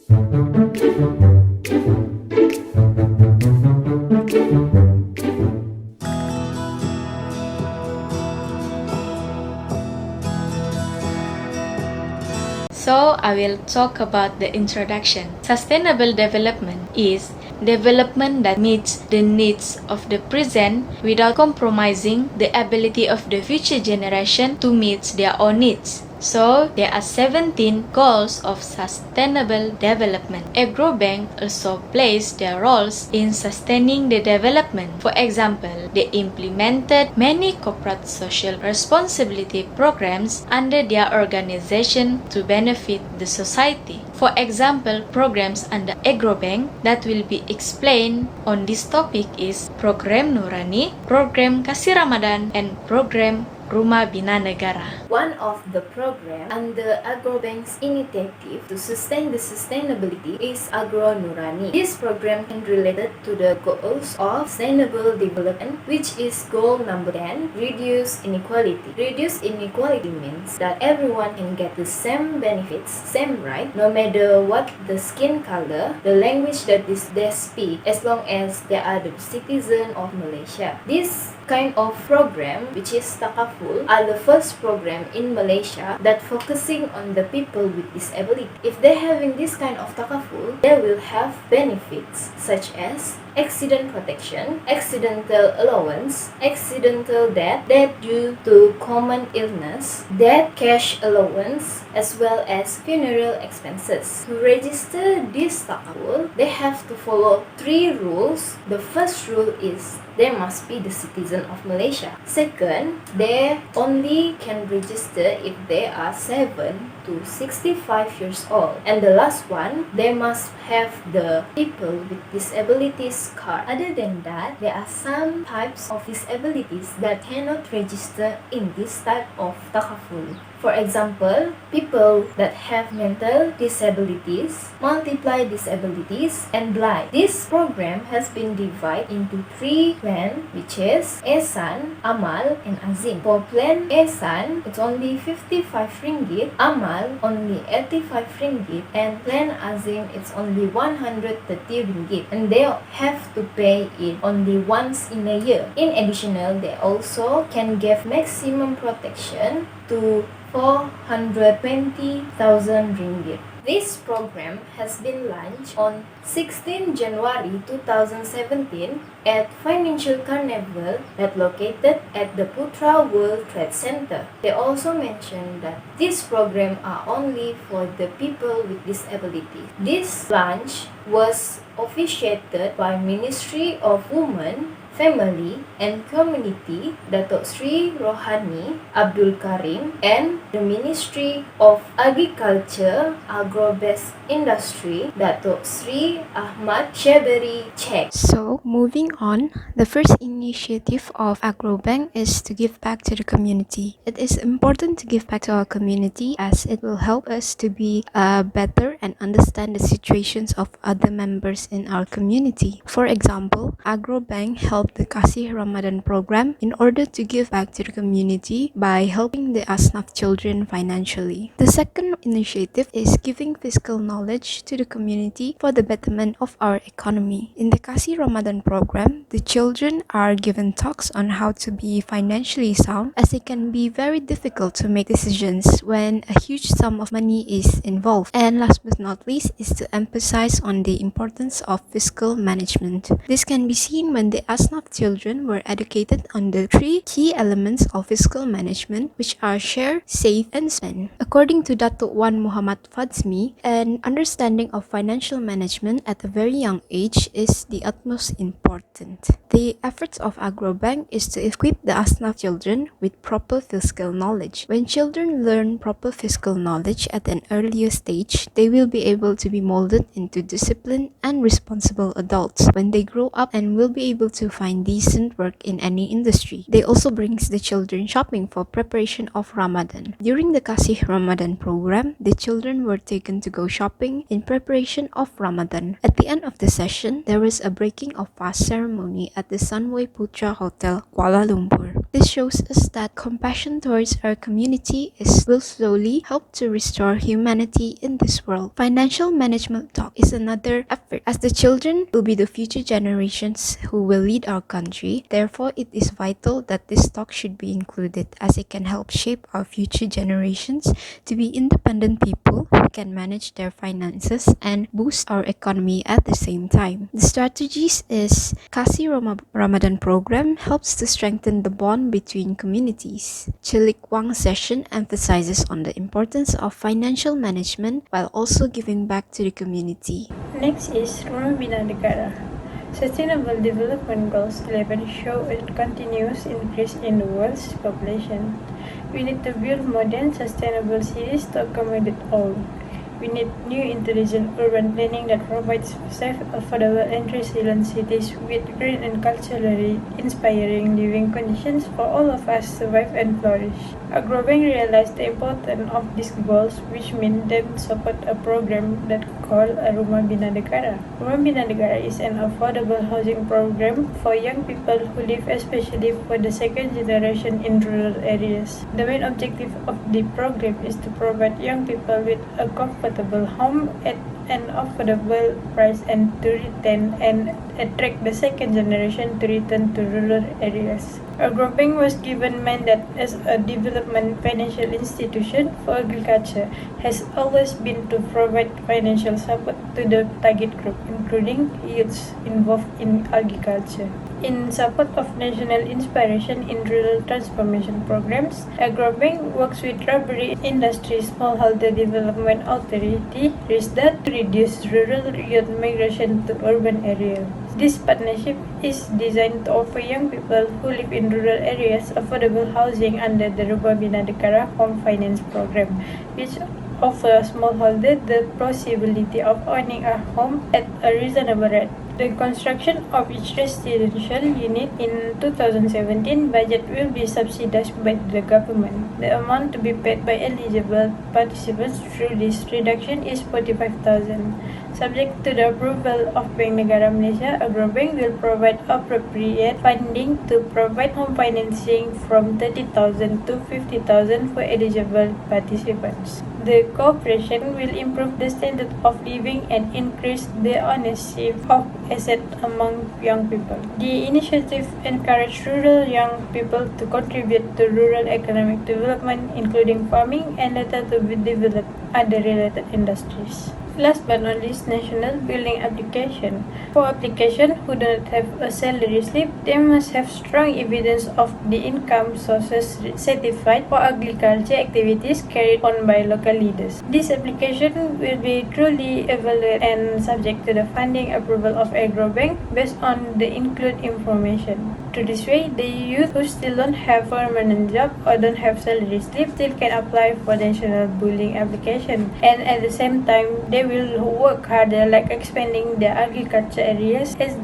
So I will talk about the introduction. Sustainable development is development that meets the needs of the present without compromising the ability of the future generation to meet their own needs. So, there are 17 goals of sustainable development. Agrobank also plays their roles in sustaining the development. For example, they implemented many corporate social responsibility programs under their organization to benefit the society. For example, programs under Agrobank that will be explained on this topic is Program Nurani, Program Kasih Ramadan, and Program Rumah Bina Negara. One of the programs under Agrobank's initiative to sustain the sustainability is Agro Nurani. This program is related to the goals of sustainable development, which is goal number 10, reduce inequality. Reduce inequality means that everyone can get the same benefits, same right, no matter what the skin color, the language that they speak, as long as they are the citizen of Malaysia. This kind of program, which is Takaful, are the first program in Malaysia that focusing on the people with disability. If they're having this kind of Takaful, they will have benefits such as accident protection, accidental allowance, accidental death due to common illness, death cash allowance, as well as funeral expenses. To register this Takaful, they have to follow 3 rules. The first rule is they must be the citizen of Malaysia. Second, they only can register if they are 7 to 65 years old. And the last one, they must have the people with disabilities card. Other than that, there are some types of disabilities that cannot register in this type of Takaful. For example, people that have mental disabilities, multiple disabilities, and blind. This program has been divided into 3 plans, which is Ehsan, Amal, and Azim. For plan Ehsan, it's only 55 ringgit, Amal only 85 ringgit, and plan Azim it's only 130 ringgit. And they have to pay it only once in a year. In addition, they also can give maximum protection to 420,000 ringgit. This program has been launched on 16 January 2017 at Financial Carnival that located at the Putra World Trade Center. They also mentioned that this program are only for the people with disability. This launch was officiated by Ministry of Women, Family and Community, Datuk Sri Rohani Abdul Karim, and the Ministry of Agriculture, Agro-based Industry, Datuk Sri Ahmad Sheberi Cek. So, moving on, the first initiative of Agrobank is to give back to the community. It is important to give back to our community as it will help us to be better and understand the situations of other members in our community. For example, Agrobank helped the Kasih Ramadan program in order to give back to the community by helping the Asnaf children financially. The second initiative is giving fiscal knowledge to the community for the betterment of our economy. In the Kasih Ramadan program, the children are given talks on how to be financially sound, as it can be very difficult to make decisions when a huge sum of money is involved. And last but not least is to emphasize on the importance of fiscal management. This can be seen when the Asnaf children were educated on the 3 key elements of fiscal management, which are share, save, and spend. According to Datuk Wan Muhammad Fadzmi, an understanding of financial management at a very young age is the utmost important. The efforts of Agrobank is to equip the Asnaf children with proper fiscal knowledge. When children learn proper fiscal knowledge at an earlier stage, they will be able to be molded into disciplined and responsible adults when they grow up and will be able to find decent work in any industry. They also brings the children shopping for preparation of Ramadan. During the Kasih Ramadan program, the children were taken to go shopping in preparation of Ramadan. At the end of the session, there was a breaking of fast ceremony at the Sunway Putra Hotel, Kuala Lumpur. This shows us that compassion towards our community will slowly help to restore humanity in this world. Financial management talk is another effort, as the children will be the future generations who will lead our country. Therefore, it is vital that this talk should be included, as it can help shape our future generations to be independent people who can manage their finances and boost our economy at the same time. The strategies is Kasih Ramadan program helps to strengthen the bond between communities. Cilikwang session emphasizes on the importance of financial management while also giving back to the community. Next is Rumah Bina Negara. Sustainable Development Goals 11 show a continuous increase in the world's population. We need to build modern, sustainable cities to accommodate all. We need new intelligent urban planning that provides safe, affordable and resilient cities with green and culturally inspiring living conditions for all of us to survive and flourish. Agrobank realized the importance of these goals, which means them support a program that called Rumah Bina Negara. Rumah Bina Negara is an affordable housing program for young people who live, especially for the second generation in rural areas. The main objective of the program is to provide young people with a comfortable home at an affordable price and to retain and attract the second generation to return to rural areas. Agrobank was given mandate as a development financial institution for agriculture has always been to provide financial support to the target group, including youths involved in agriculture. In support of national inspiration in rural transformation programs, Agrobank works with rubbery industry smallholder development authority RISDA to reduce rural youth migration to urban areas. This partnership is designed to offer young people who live in rural areas affordable housing under the Rumah Bina Negara Home Finance Program, which offers smallholder the possibility of owning a home at a reasonable rate. The construction of each residential unit in 2017 budget will be subsidized by the government. The amount to be paid by eligible participants through this reduction is 45,000. Subject to the approval of Bank Negara Malaysia, Agrobank will provide appropriate funding to provide home financing from 30,000 to 50,000 for eligible participants. The cooperation will improve the standard of living and increase the ownership of assets among young people. The initiative encourages rural young people to contribute to rural economic development, including farming, and later to develop other related industries. Last but not least, national building application. For applications who do not have a salary slip, they must have strong evidence of the income sources certified for agriculture activities carried on by local leaders. This application will be truly evaluated and subject to the funding approval of Agrobank based on the included information. Through this way, the youth who still don't have permanent job or don't have salary slip still can apply for national building application, and at the same time they will work harder like expanding their agriculture areas as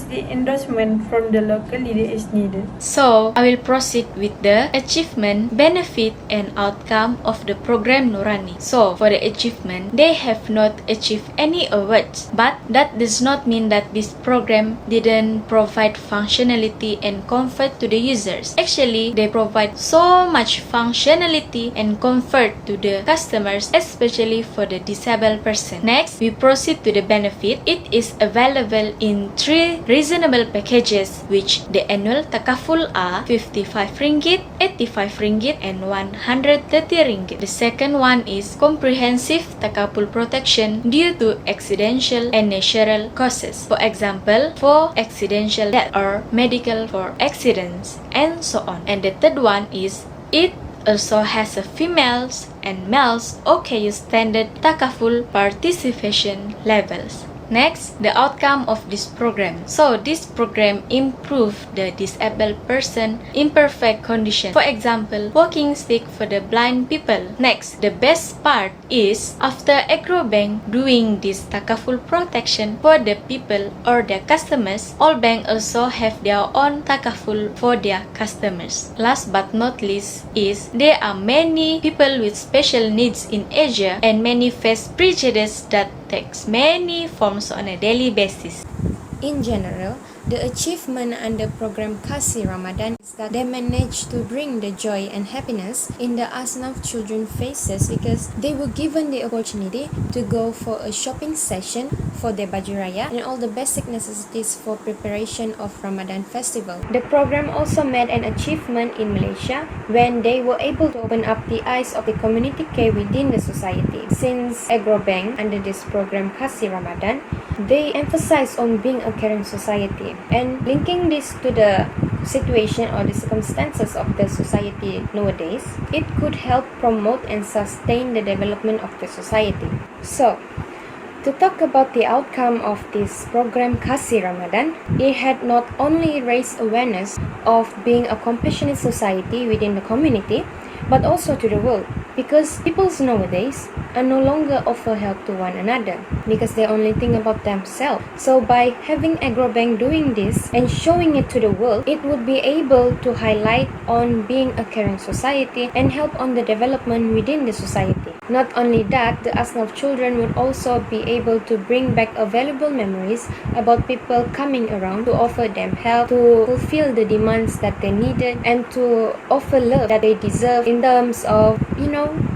the endorsement from the local leader is needed. So, I will proceed with the achievement, benefit and outcome of the program Nurani. So, for the achievement, they have not achieved any awards, but that does not mean that this program didn't provide functionality and comfort to the users. Actually, they provide so much functionality and comfort to the customers, especially for the disabled person. Next, we proceed to the benefit. It is available in 3 reasonable packages, which the annual takaful are 55 ringgit, 85 ringgit and 130 ringgit. The second one is comprehensive takaful protection due to accidental and natural causes. For example, for accidental death or medical for accidents and so on. And the third one is it also has a females and males OKU standard takaful participation levels. Next, the outcome of this program. So, this program improves the disabled person imperfect condition. For example, walking stick for the blind people. Next, the best part is after Agrobank doing this takaful protection for the people or their customers, all banks also have their own takaful for their customers. Last but not least is there are many people with special needs in Asia and many face prejudice that takes many forms on a daily basis. In general, The achievement under program Kasih Ramadan is that they managed to bring the joy and happiness in the Asnaf children faces because they were given the opportunity to go for a shopping session for their baju raya and all the basic necessities for preparation of Ramadan festival. The program also made an achievement in Malaysia when they were able to open up the eyes of the community care within the society. Since Agrobank under this program Kasih Ramadan, they emphasize on being a caring society and linking this to the situation or the circumstances of the society nowadays, it could help promote and sustain the development of the society. So, to talk about the outcome of this program Kasih Ramadan, it had not only raised awareness of being a compassionate society within the community, but also to the world, because people nowadays are no longer offer help to one another because they only think about themselves. So by having Agrobank doing this and showing it to the world, it would be able to highlight on being a caring society and help on the development within the society. Not only that, the Asnaf children would also be able to bring back valuable memories about people coming around to offer them help, to fulfill the demands that they needed, and to offer love that they deserve in terms of,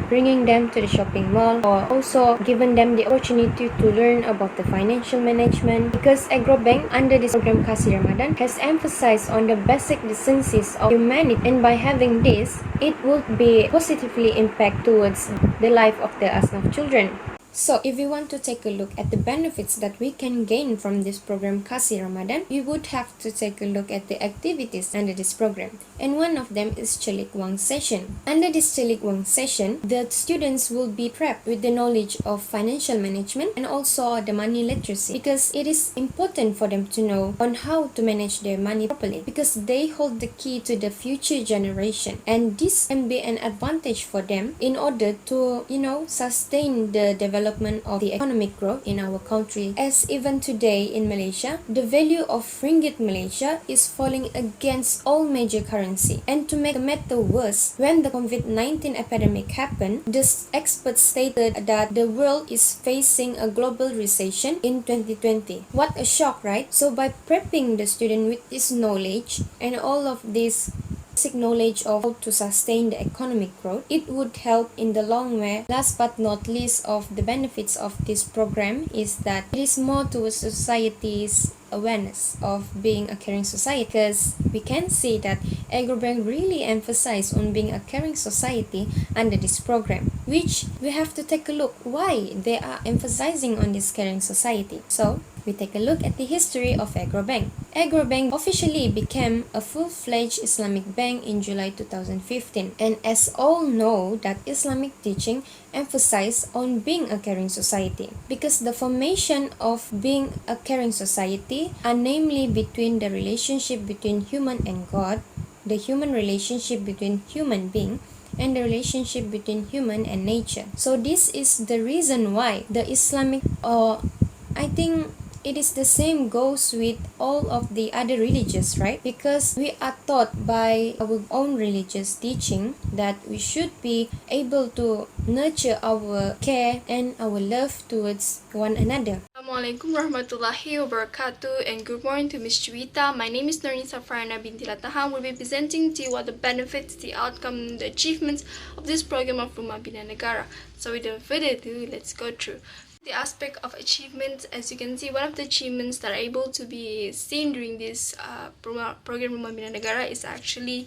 bringing them to the shopping mall or also giving them the opportunity to learn about the financial management, because Agrobank under this program Kasih Ramadan has emphasized on the basic decencies of humanity, and by having this, it would be positively impact towards the life of the Asnaf children. So if we want to take a look at the benefits that we can gain from this program Kasih Ramadan, we would have to take a look at the activities under this program. And one of them is Celikwang session. Under this Celikwang session, the students will be prepped with the knowledge of financial management and also the money literacy, because it is important for them to know on how to manage their money properly, because they hold the key to the future generation, and this can be an advantage for them in order to sustain the development of the economic growth in our country. As even today in Malaysia, the value of ringgit Malaysia is falling against all major currency. And to make the matter worse, when the COVID-19 epidemic happened, the experts stated that the world is facing a global recession in 2020. What a shock, right? So by prepping the student with this knowledge and all of this basic knowledge of how to sustain the economic growth, it would help in the long way. Last but not least of the benefits of this program is that it is more towards society's awareness of being a caring society, because we can see that Agrobank really emphasize on being a caring society under this program, which we have to take a look why they are emphasizing on this caring society. So we take a look at the history of Agrobank. Agrobank officially became a full-fledged Islamic bank in July 2015, and as all know that Islamic teaching emphasize on being a caring society, because the formation of being a caring society are namely between the relationship between human and God, the human relationship between human being, and the relationship between human and nature. So this is the reason why the Islamic, I think it is the same goes with all of the other religions, right? Because we are taught by our own religious teaching that we should be able to nurture our care and our love towards one another. Assalamualaikum warahmatullahi wabarakatuh, and good morning to Miss Juwita. My name is Nurain Farhana Binti Latahang. Will be presenting to you what the benefits, the outcome, the achievements of this program of Rumah Bina Negara. So without further ado, let's go through the aspect of achievements. As you can see, one of the achievements that are able to be seen during this program Rumah Bina Negara is actually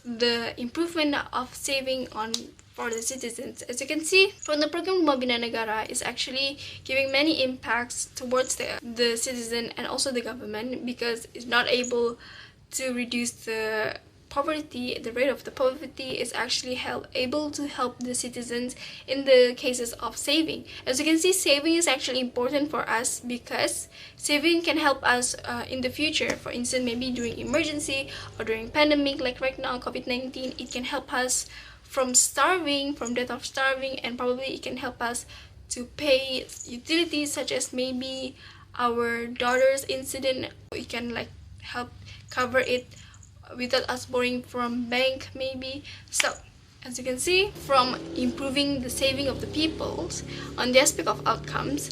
the improvement of saving for the citizens. As you can see from the program, Rumah Bina Negara is actually giving many impacts towards the citizen and also the government, because it's not able to reduce the poverty. The rate of the poverty is actually able to help the citizens in the cases of saving. As you can see, saving is actually important for us because saving can help us in the future. For instance, maybe during emergency or during pandemic, like right now COVID-19, it can help us from death of starving, and probably it can help us to pay utilities such as maybe our daughter's incident. It can help cover it without us borrowing from bank maybe. So as you can see, from improving the saving of the peoples on the aspect of outcomes,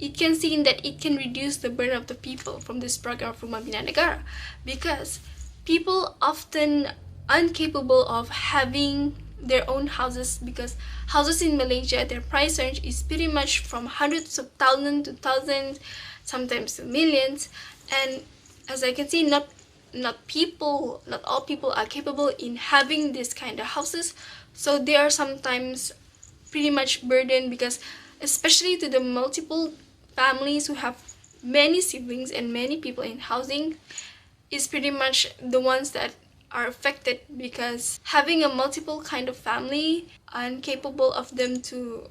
it can see that it can reduce the burden of the people from this program of Rumah Bina Negara, because people often incapable of having their own houses, because houses in Malaysia, their price range is pretty much from hundreds of thousands to thousands, sometimes to millions. And as I can see, not all people are capable in having this kind of houses, so they are sometimes pretty much burdened, because especially to the multiple families who have many siblings and many people in housing is pretty much the ones that are affected, because having a multiple kind of family incapable of them to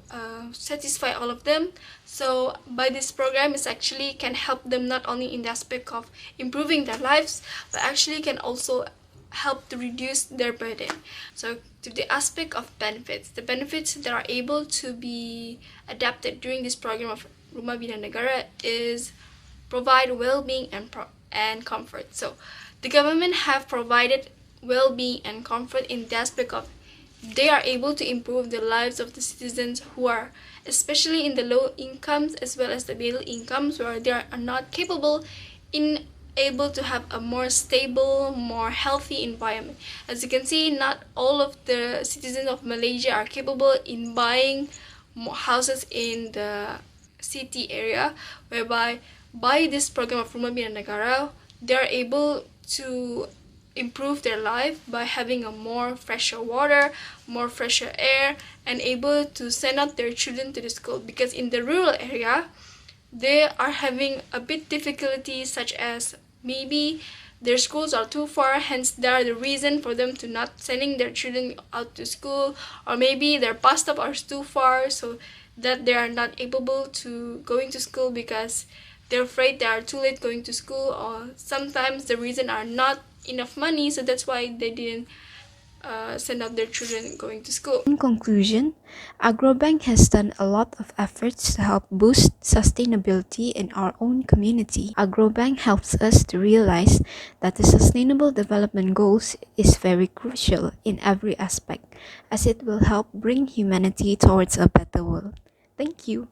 satisfy all of them. So by this program, it actually can help them not only in the aspect of improving their lives, but actually can also help to reduce their burden. So to the aspect of benefits, the benefits that are able to be adapted during this program of Rumah Bina Negara is provide well-being and comfort. So the government have provided well-being and comfort in the aspect of they are able to improve the lives of the citizens who are especially in the low incomes as well as the middle incomes, where they are not capable in able to have a more stable, more healthy environment. As you can see, not all of the citizens of Malaysia are capable in buying more houses in the city area, whereby by this program of Rumah Bina Negara, they are able to improve their life by having a more fresher water, more fresher air, and able to send out their children to the school. Because in the rural area, they are having a bit difficulties, such as maybe their schools are too far, hence they are the reason for them to not sending their children out to school, or maybe their bus stop are too far, so that they are not able to going to school because they're afraid they are too late going to school, or sometimes the reason are not enough money, so that's why they didn't send out their children going to school. In conclusion, Agrobank has done a lot of efforts to help boost sustainability in our own community. Agrobank helps us to realize that the Sustainable Development Goals is very crucial in every aspect, as it will help bring humanity towards a better world. Thank you.